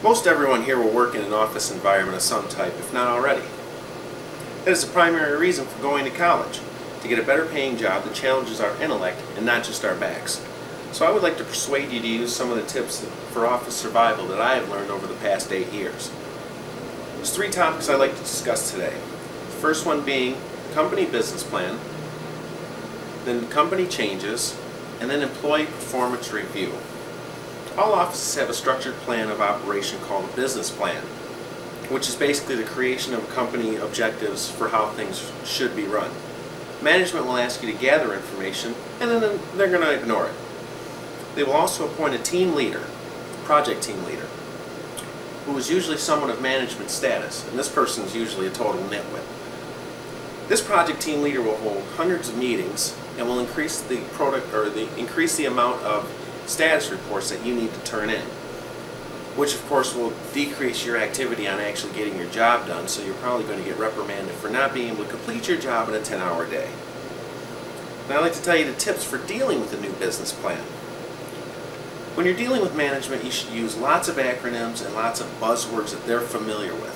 Most everyone here will work in an office environment of some type, if not already. That is the primary reason for going to college, to get a better paying job that challenges our intellect and not just our backs. So I would like to persuade you to use some of the tips for office survival that I have learned over the past 8 years. There's 3 topics I'd like to discuss today. The first one being company business plan, then company changes, and then employee performance review. All offices have a structured plan of operation called a business plan, which is basically the creation of company objectives for how things should be run. Management will ask you to gather information, and then they're going to ignore it. They will also appoint a team leader, project team leader, who is usually someone of management status, and this person is usually a total nitwit. This project team leader will hold hundreds of meetings and will increase the amount of status reports that you need to turn in, which of course will decrease your activity on actually getting your job done, so you're probably going to get reprimanded for not being able to complete your job in a 10-hour day. Now I'd like to tell you the tips for dealing with a new business plan. When you're dealing with management, you should use lots of acronyms and lots of buzzwords that they're familiar with.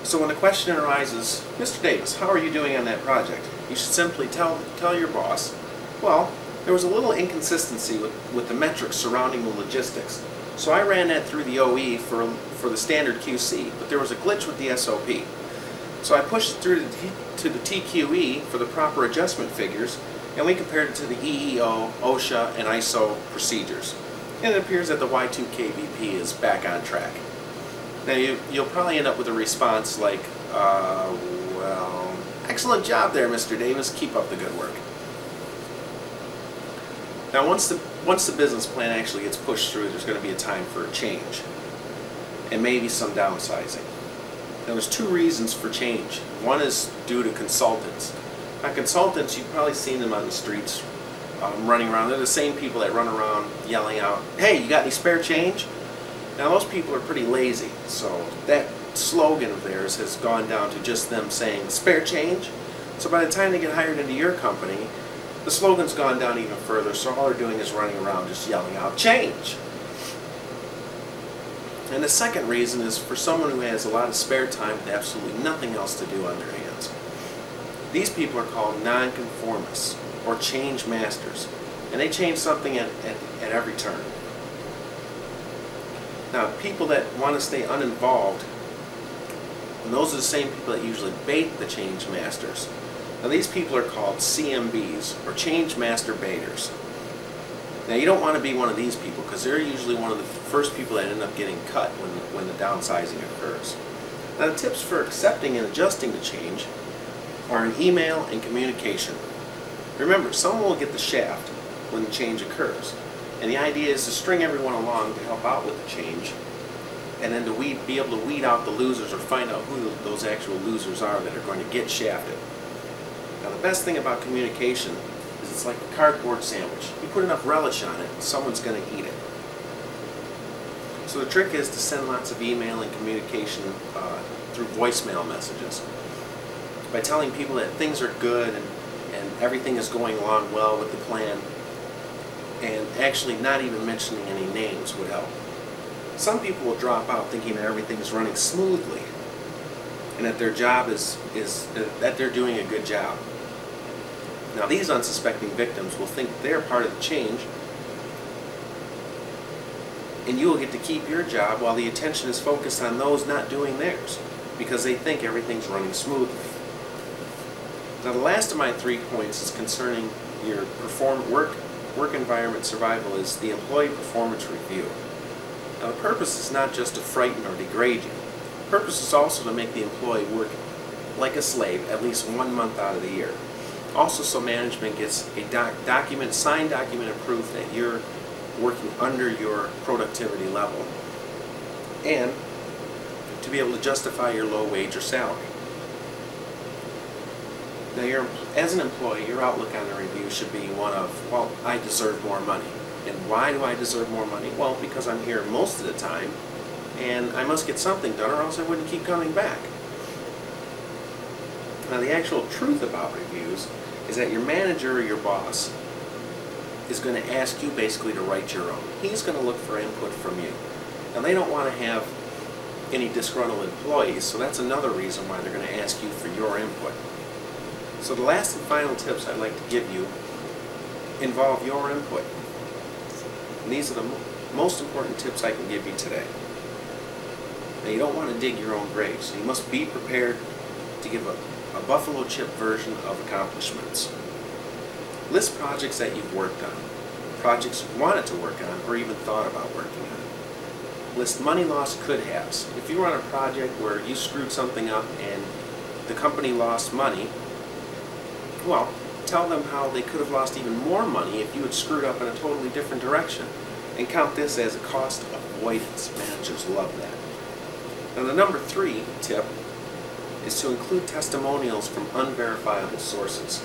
So when the question arises, Mr. Davis, how are you doing on that project? You should simply tell your boss, well, there was a little inconsistency with the metrics surrounding the logistics. So I ran that through the OE for the standard QC, but there was a glitch with the SOP. So I pushed it through to the TQE for the proper adjustment figures, and we compared it to the EEO, OSHA, and ISO procedures. And it appears that the Y2KBP is back on track. Now you'll probably end up with a response like, well, excellent job there, Mr. Davis, keep up the good work. Now once the business plan actually gets pushed through, there's going to be a time for a change, and maybe some downsizing. Now there's 2 reasons for change. One is due to consultants. Now consultants, you've probably seen them on the streets running around. They're the same people that run around yelling out, hey, you got any spare change? Now those people are pretty lazy, so that slogan of theirs has gone down to just them saying spare change. So by the time they get hired into your company, the slogan's gone down even further, so all they're doing is running around just yelling out change. And the second reason is for someone who has a lot of spare time with absolutely nothing else to do on their hands. These people are called nonconformists or change masters, and they change something at every turn. Now people that want to stay uninvolved, and those are the same people that usually bait the change masters. Now these people are called CMBs, or change master baiters. Now you don't want to be one of these people, because they're usually one of the first people that end up getting cut when the downsizing occurs. Now the tips for accepting and adjusting the change are in email and communication. Remember, someone will get the shaft when the change occurs, and the idea is to string everyone along to help out with the change, and then to be able to weed out the losers or find out who those actual losers are that are going to get shafted. Now the best thing about communication is it's like a cardboard sandwich. You put enough relish on it, and someone's going to eat it. So the trick is to send lots of email and communication through voicemail messages, by telling people that things are good and everything is going along well with the plan, and actually not even mentioning any names would help. Some people will drop out thinking that everything is running smoothly and that their job that they're doing a good job. Now these unsuspecting victims will think they're part of the change, and you will get to keep your job while the attention is focused on those not doing theirs, because they think everything's running smoothly. Now the last of my 3 points is concerning your work environment survival is the employee performance review. Now the purpose is not just to frighten or degrade you. The purpose is also to make the employee work like a slave at least 1 month out of the year. Also so management gets a signed document of proof that you're working under your productivity level, and to be able to justify your low wage or salary. Now, as an employee, your outlook on the review should be one of, well, I deserve more money. And why do I deserve more money? Well, because I'm here most of the time, and I must get something done, or else I wouldn't keep coming back. Now, the actual truth about reviews is that your manager or your boss is going to ask you basically to write your own. He's going to look for input from you. Now they don't want to have any disgruntled employees, so that's another reason why they're going to ask you for your input. So the last and final tips I'd like to give you involve your input. And these are the most important tips I can give you today. Now you don't want to dig your own grave, so you must be prepared to give a buffalo chip version of accomplishments. List projects that you've worked on, projects you wanted to work on, or even thought about working on. List money lost could-haves. If you were on a project where you screwed something up and the company lost money, well, tell them how they could have lost even more money if you had screwed up in a totally different direction. And count this as a cost avoidance. Managers love that. Now the number 3 tip is to include testimonials from unverifiable sources.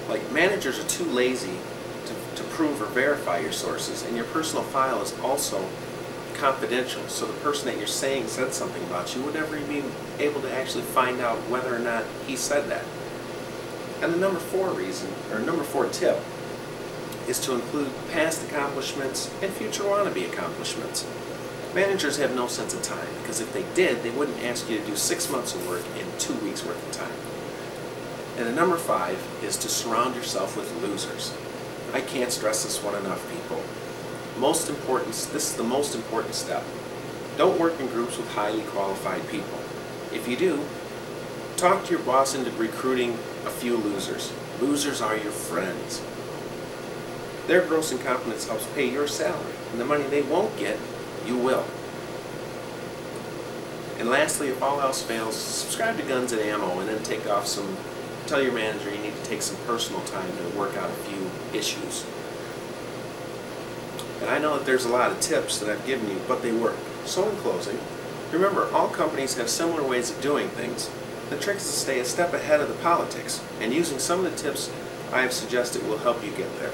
Like, managers are too lazy to prove or verify your sources, and your personal file is also confidential, so the person that you're saying said something about you would never be able to actually find out whether or not he said that. And the number 4 tip is to include past accomplishments and future wannabe accomplishments. Managers have no sense of time, because if they did, they wouldn't ask you to do 6 months of work in 2 weeks worth of time. And the number 5 is to surround yourself with losers. I can't stress this one enough, people. This is the most important step. Don't work in groups with highly qualified people. If you do, talk to your boss into recruiting a few losers. Losers are your friends. Their gross incompetence helps pay your salary, and the money they won't get, you will. And lastly, if all else fails, subscribe to Guns and Ammo and then tell your manager you need to take some personal time to work out a few issues. And I know that there's a lot of tips that I've given you, but they work. So in closing, remember, all companies have similar ways of doing things. The trick is to stay a step ahead of the politics, and using some of the tips I have suggested will help you get there.